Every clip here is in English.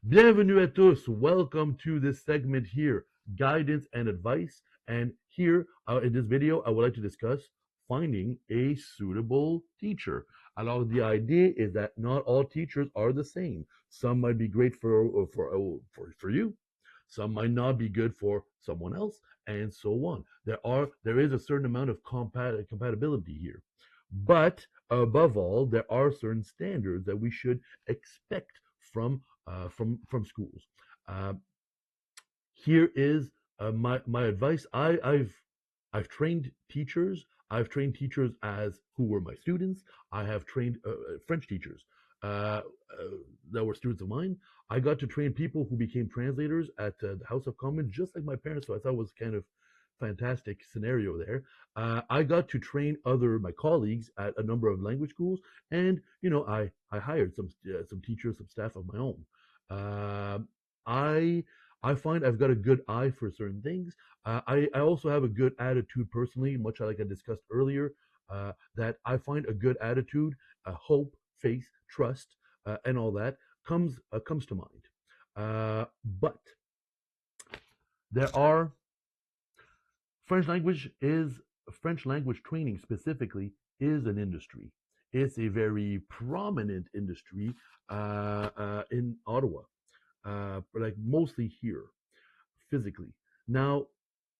Bienvenue à tous. Welcome to this segment here, guidance and advice. And here in this video, I would like to discuss finding a suitable teacher. Alors, the idea is that not all teachers are the same. Some might be great for you. Some might not be good for someone else, and so on. There is a certain amount of compatibility here, but above all, there are certain standards that we should expect from schools. Uh, Here is my advice. I've trained teachers. I've trained teachers as who were my students. I have trained French teachers uh, uh, that were students of mine. I got to train people who became translators at the House of Commons, just like my parents. So I thought it was kind of fantastic scenario there. I got to train other my colleagues at a number of language schools, and I hired some teachers, some staff of my own. Uh, I I find I've got a good eye for certain things. I also have a good attitude personally, much like I discussed earlier. That I find a good attitude, hope, faith, trust, and all that comes to mind. But there are French language training specifically is an industry. It's a very prominent industry in Ottawa, like mostly here physically. Now,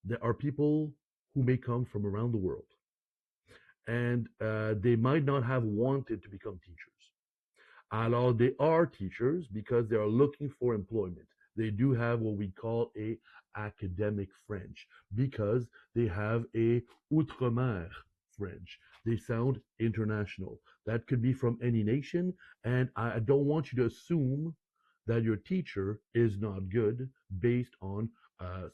there are people who may come from around the world, and they might not have wanted to become teachers. Alors, they are teachers because they are looking for employment. They do have what we call a academic French because they have a outre-mer French. They sound international. That could be from any nation, and I don't want you to assume that your teacher is not good based on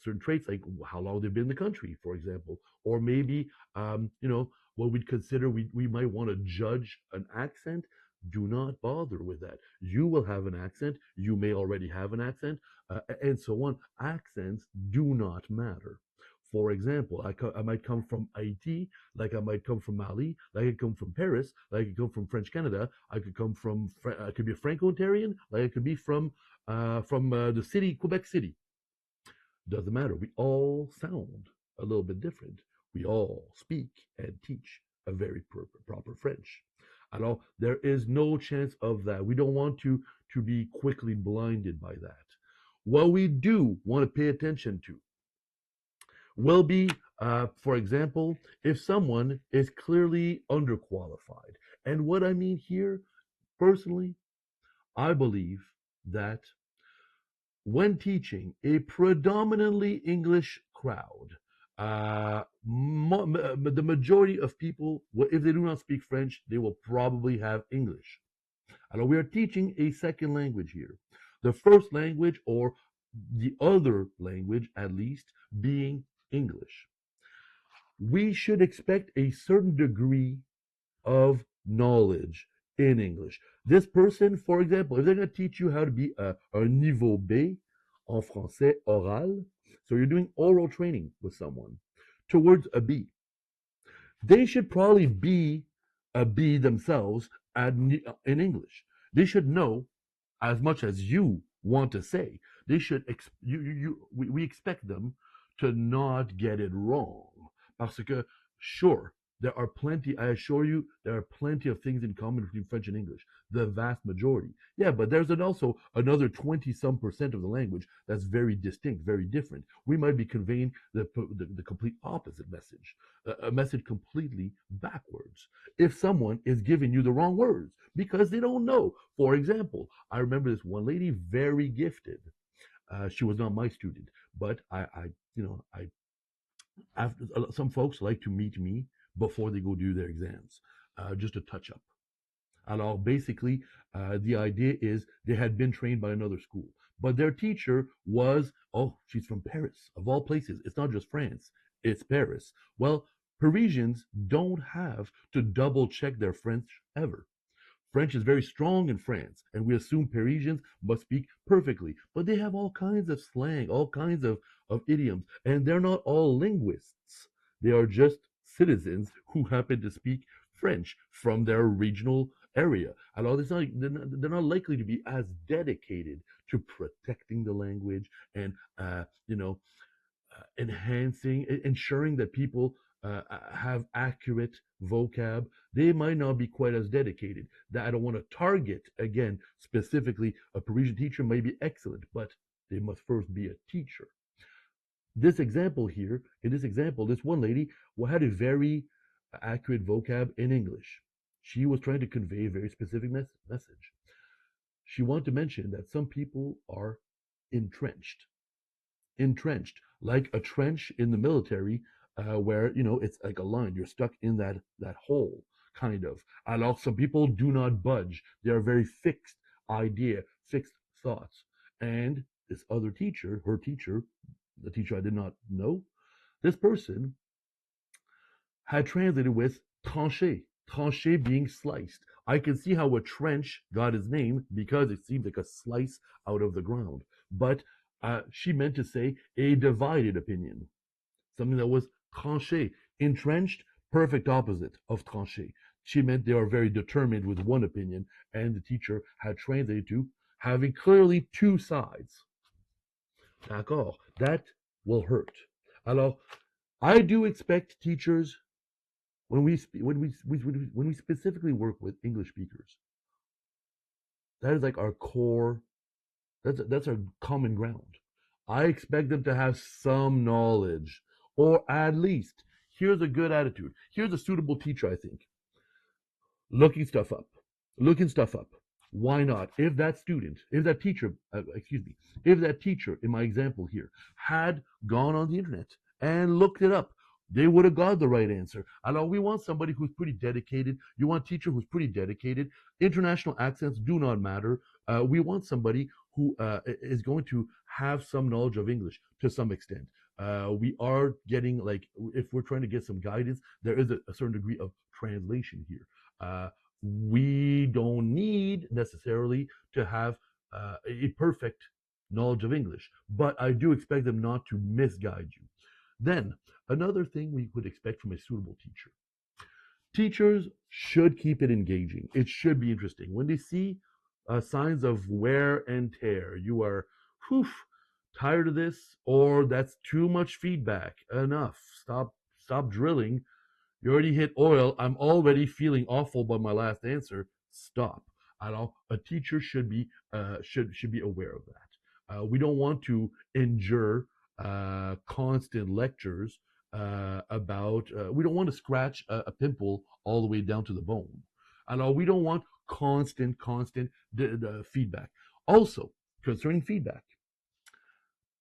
certain traits like how long they've been in the country, for example, or maybe what we'd consider we might want to judge an accent. Do not bother with that. You will have an accent. You may already have an accent, and so on. Accents do not matter. For example, I might come from Haiti, like I might come from Mali, like I could come from Paris, like I could come from French Canada. I could be a Franco-Ontarian, like I could be from the city, Quebec City. Doesn't matter. We all sound a little bit different. We all speak and teach a very proper French. Alors, there is no chance of that. We don't want to be quickly blinded by that. What we do want to pay attention to will be, for example, if someone is clearly underqualified. And what I mean here, personally, I believe that when teaching a predominantly English crowd, the majority of people, if they do not speak French, they will probably have English. Alors, we are teaching a second language here. The first language, or the other language at least, being English. We should expect a certain degree of knowledge in English. This person, for example, if they're going to teach you how to be a niveau B en français oral, so you're doing oral training with someone towards a B, they should probably be a B themselves in English. They should know as much as you want to say. They should we expect them to not get it wrong. Parce que sure, there are plenty, I assure you, there are plenty of things in common between French and English. The vast majority. Yeah, but there's also another 20 some percent of the language that's very distinct, very different. We might be conveying the complete opposite message, a message completely backwards. If someone is giving you the wrong words because they don't know. For example, I remember this one lady, very gifted. She was not my student, but I after some folks like to meet me before they go do their exams, just a touch up. Alors basically, the idea is they had been trained by another school, but their teacher was, oh, she's from Paris, of all places. It's not just France, it's Paris. Well, Parisians don't have to double check their French ever. French is very strong in France, and we assume Parisians must speak perfectly. But they have all kinds of slang, all kinds of idioms, and they're not all linguists. They are just citizens who happen to speak French from their regional area. Alors, they're not likely to be as dedicated to protecting the language and, enhancing, ensuring that people have accurate vocab. They might not be quite as dedicated. That I don't want to target again specifically. A Parisian teacher may be excellent, but they must first be a teacher. This example here, in this example, this one lady had a very accurate vocab in English. She was trying to convey a very specific message. She wanted to mention that some people are entrenched. Entrenched, like a trench in the military, where it's like a line. You're stuck in that hole, kind of. Alors, some people do not budge. They are very fixed idea, fixed thoughts. And this other teacher, her teacher, the teacher I did not know, this person had translated with tranché, tranché being sliced. I can see how a trench got its name because it seems like a slice out of the ground. But she meant to say a divided opinion, something that was tranché. Entrenched, perfect opposite of tranché. She meant they are very determined with one opinion, and the teacher had translated to having clearly two sides. D'accord, that will hurt. Alors, I do expect teachers, when we specifically work with English speakers, that is like our core. That's our common ground. I expect them to have some knowledge, or at least here's a good attitude. Here's a suitable teacher, I think. Looking stuff up, looking stuff up. Why not? If that student, if that teacher, if that teacher in my example here had gone on the internet and looked it up, they would have got the right answer. Alors, we want somebody who's pretty dedicated. You want a teacher who's pretty dedicated. International accents do not matter. We want somebody who is going to have some knowledge of English to some extent. We are getting, like, if we're trying to get some guidance, there is a certain degree of translation here. We don't need necessarily to have a perfect knowledge of English, but I do expect them not to misguide you. Then, another thing we would expect from a suitable teacher. Teachers should keep it engaging. It should be interesting. When they see signs of wear and tear, you are, whew, tired of this, or that's too much feedback. Enough. Stop drilling. You already hit oil. I'm already feeling awful by my last answer. Stop. A teacher should be aware of that. We don't want to endure constant lectures about. We don't want to scratch a pimple all the way down to the bone. We don't want constant feedback. Also, concerning feedback,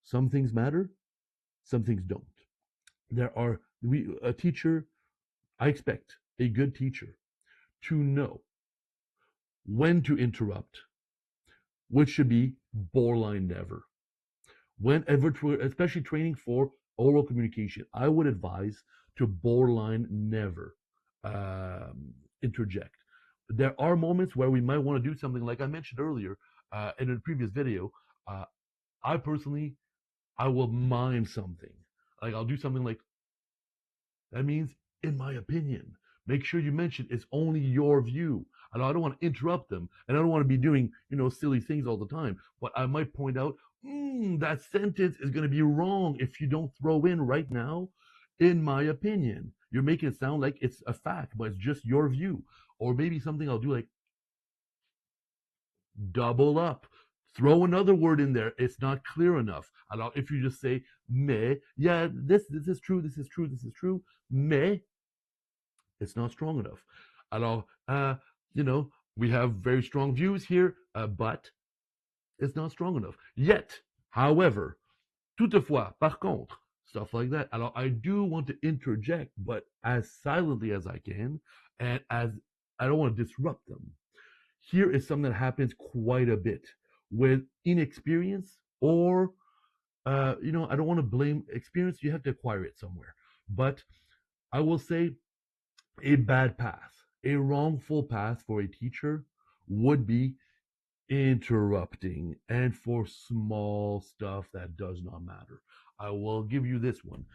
some things matter, some things don't. A teacher. I expect a good teacher to know when to interrupt, which should be borderline never. Whenever, especially training for oral communication, I would advise to borderline never interject. There are moments where we might want to do something like I mentioned earlier in a previous video. I personally, I will mime something. Like I'll do something like, that means, in my opinion. Make sure you mention it's only your view. And I don't want to interrupt them. And I don't want to be doing, silly things all the time. But I might point out, that sentence is going to be wrong if you don't throw in right now, in my opinion. You're making it sound like it's a fact, but it's just your view. Or maybe something I'll do like, double up. Throw another word in there. It's not clear enough. Alors, if you just say, mais, yeah, this is true, this is true, this is true, mais, it's not strong enough. Alors, we have very strong views here, but it's not strong enough. Yet, however, toutefois, par contre, stuff like that. Alors, I do want to interject, but as silently as I can, and as I don't want to disrupt them. Here is something that happens quite a bit with inexperience, or, I don't want to blame experience. You have to acquire it somewhere. But I will say a bad path, a wrongful path for a teacher would be interrupting, and for small stuff that does not matter. I will give you this one.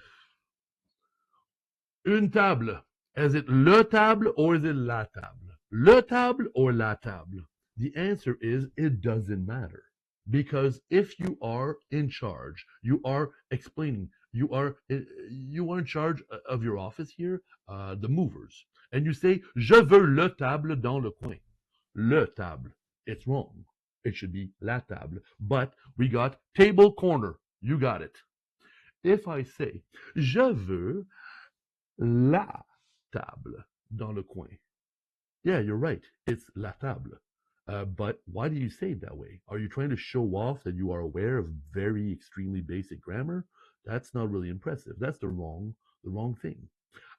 Une table, Is it le table or is it la table? Le table or la table? The answer is it doesn't matter. Because if you are in charge, you are explaining, you are in charge of your office here, the movers, and you say, je veux le table dans le coin. Le table. It's wrong. It should be la table. But we got table corner. You got it. If I say, je veux la table dans le coin. Yeah, you're right. It's la table. But why do you say it that way? Are you trying to show off that you are aware of very extremely basic grammar? That's not really impressive. That's the wrong thing.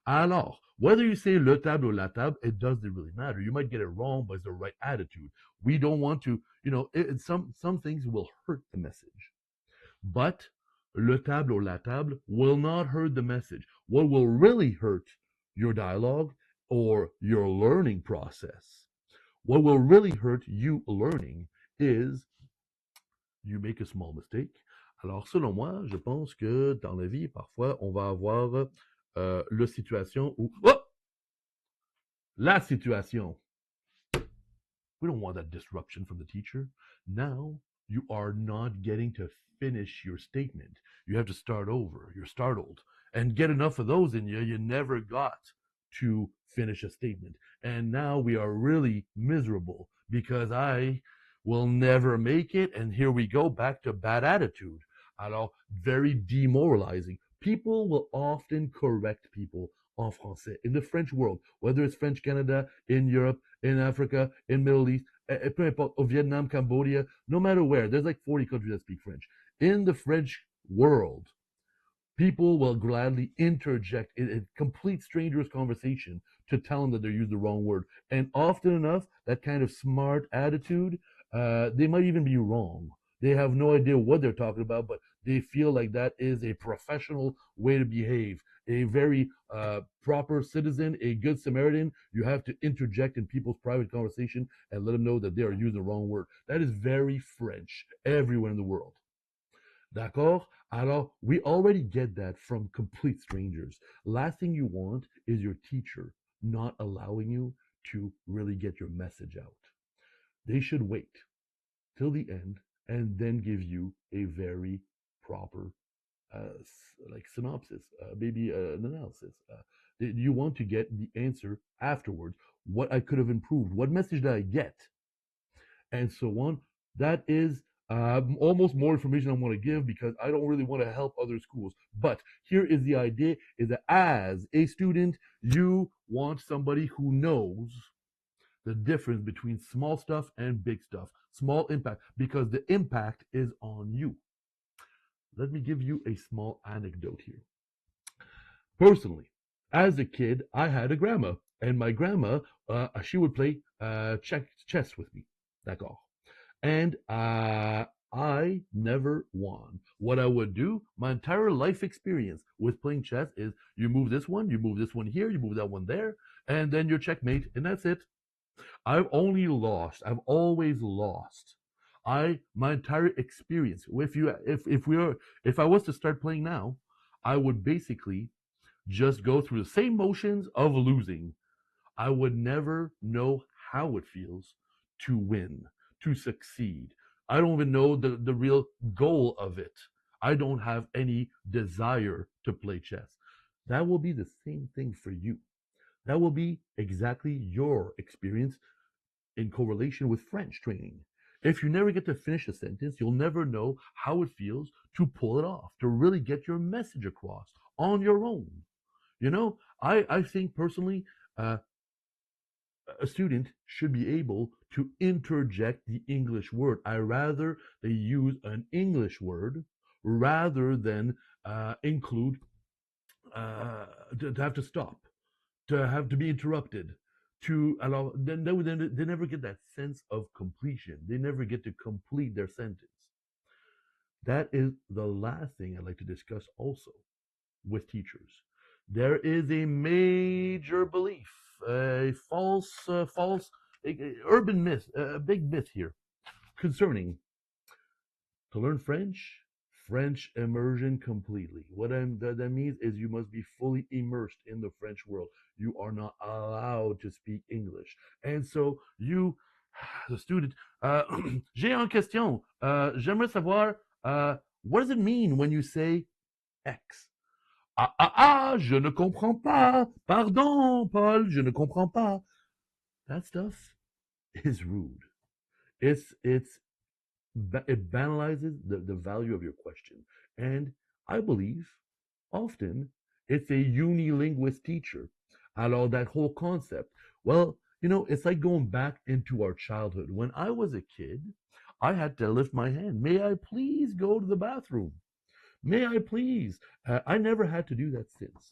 Alors, whether you say le table or la table, it doesn't really matter. You might get it wrong, but it's the right attitude. We don't want to, some things will hurt the message. But le table or la table will not hurt the message. What will really hurt your dialogue or your learning process, what will really hurt you learning is you make a small mistake. Alors, selon moi, je pense que dans la vie, parfois, on va avoir la situation où... Oh! La situation. We don't want that disruption from the teacher. Now you are not getting to finish your statement. You have to start over. You're startled. And get enough of those in you, you never got to finish a statement. And now we are really miserable because I will never make it. And here we go back to bad attitude. Alors, very demoralizing. People will often correct people en français in the French world, whether it's French Canada, in Europe, in Africa, in Middle East, peu importe, au Vietnam, Cambodia, no matter where. There's like 40 countries that speak French. In the French world, people will gladly interject in a complete stranger's conversation to tell them that they're using the wrong word. And often enough, that kind of smart attitude, they might even be wrong. They have no idea what they're talking about, but they feel like that is a professional way to behave. A very proper citizen, a good Samaritan, you have to interject in people's private conversation and let them know that they are using the wrong word. That is very French everywhere in the world. D'accord? Alors, we already get that from complete strangers. Last thing you want is your teacher not allowing you to really get your message out. They should wait till the end and then give you a very proper like synopsis, maybe an analysis. You want to get the answer afterwards. What I could have improved. What message did I get? And so on. That is almost more information I want to give because I don't really want to help other schools. But here is the idea: is that as a student, you want somebody who knows the difference between small stuff and big stuff, small impact, because the impact is on you. Let me give you a small anecdote here. Personally, as a kid, I had a grandma, and my grandma, she would play chess with me. D'accord. And I never won. What I would do, my entire life experience with playing chess is you move this one here, you move that one there, and then you're checkmate, and that's it. I've only lost. I've always lost. My entire experience. If I was to start playing now, I would basically just go through the same motions of losing. I would never know how it feels to win, to succeed. I don't even know the real goal of it. I don't have any desire to play chess. That will be the same thing for you. That will be exactly your experience in correlation with French training. If you never get to finish a sentence, you'll never know how it feels to pull it off, to really get your message across on your own. I think personally, a student should be able to interject the English word. I rather they use an English word rather than include to have to stop, to have to be interrupted, to allow. Then they never get that sense of completion. They never get to complete their sentence. That is the last thing I'd like to discuss also with teachers. There is a major belief, a false urban myth, a big myth here concerning to learn French. French immersion completely. That means is you must be fully immersed in the French world. You are not allowed to speak English. And so you, the student, j'ai une question. J'aimerais savoir, what does it mean when you say X? Ah, ah, ah, je ne comprends pas. Pardon, Paul, je ne comprends pas. That stuff is rude. It's it banalizes the value of your question. And I believe often it's a unilinguist teacher. Alors, that whole concept, well, it's like going back into our childhood. When I was a kid, I had to lift my hand. May I please go to the bathroom? May I please? I never had to do that since.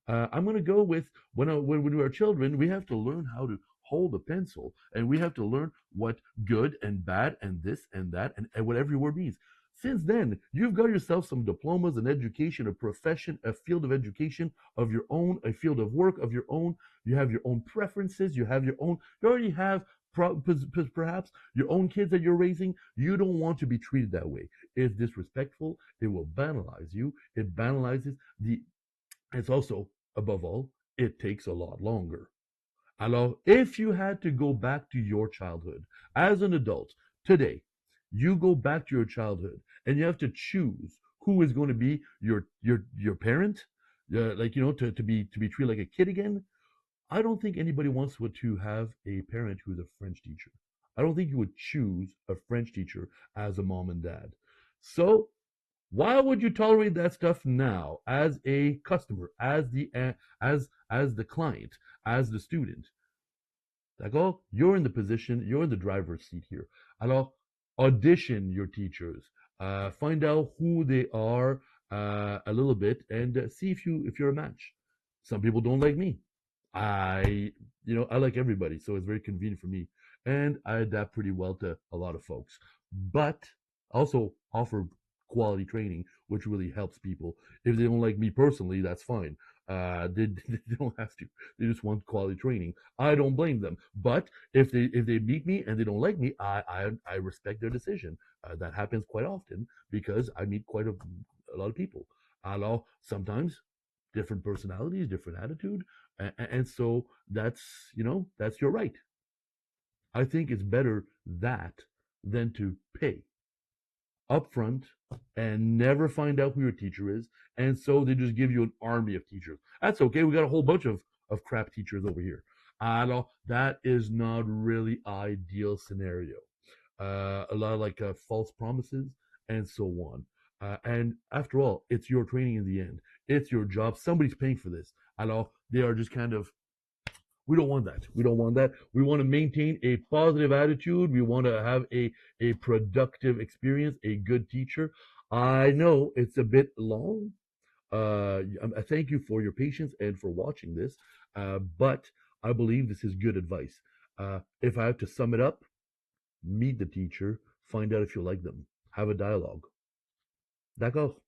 I'm going to go with when we were children, we have to learn how to hold a pencil and we have to learn what good and bad and this and that and what every word means. Since then, you've got yourself some diplomas in education, a profession, a field of education of your own, a field of work of your own. You have your own preferences. You have your own, you already have perhaps your own kids that you're raising. You don't want to be treated that way. It's disrespectful. It will banalize you. It banalizes the it's also, above all, it takes a lot longer. Alors, if you had to go back to your childhood as an adult today, you go back to your childhood and you have to choose who is going to be your parent, like to be treated like a kid again. I don't think anybody wants to have a parent who's a French teacher. I don't think you would choose a French teacher as a mom and dad. So why would you tolerate that stuff now as a customer, as the client, as the student? D'accord? You're in the position, you're in the driver's seat here. Alors, audition your teachers. Find out who they are a little bit and see if you're a match. Some people don't like me. I like everybody, so it's very convenient for me, and I adapt pretty well to a lot of folks. But also offer quality training, which really helps people. If they don't like me personally, that's fine. They don't have to. They just want quality training. I don't blame them. But if they meet me and they don't like me, I respect their decision. That happens quite often because I meet quite a lot of people. Alors sometimes different personalities, different attitude, and so that's your right. I think it's better that than to pay upfront and never find out who your teacher is, and so they just give you an army of teachers. That's okay. We got a whole bunch of crap teachers over here. Alors, that is not really ideal scenario. A lot of like false promises and so on. And after all, it's your training in the end. It's your job. Somebody's paying for this. Alors, they are just kind of we don't want that. We don't want that. We want to maintain a positive attitude. We want to have a productive experience, a good teacher. I know it's a bit long. I thank you for your patience and for watching this. But I believe this is good advice. If I have to sum it up, meet the teacher, find out if you like them, have a dialogue. D'accord?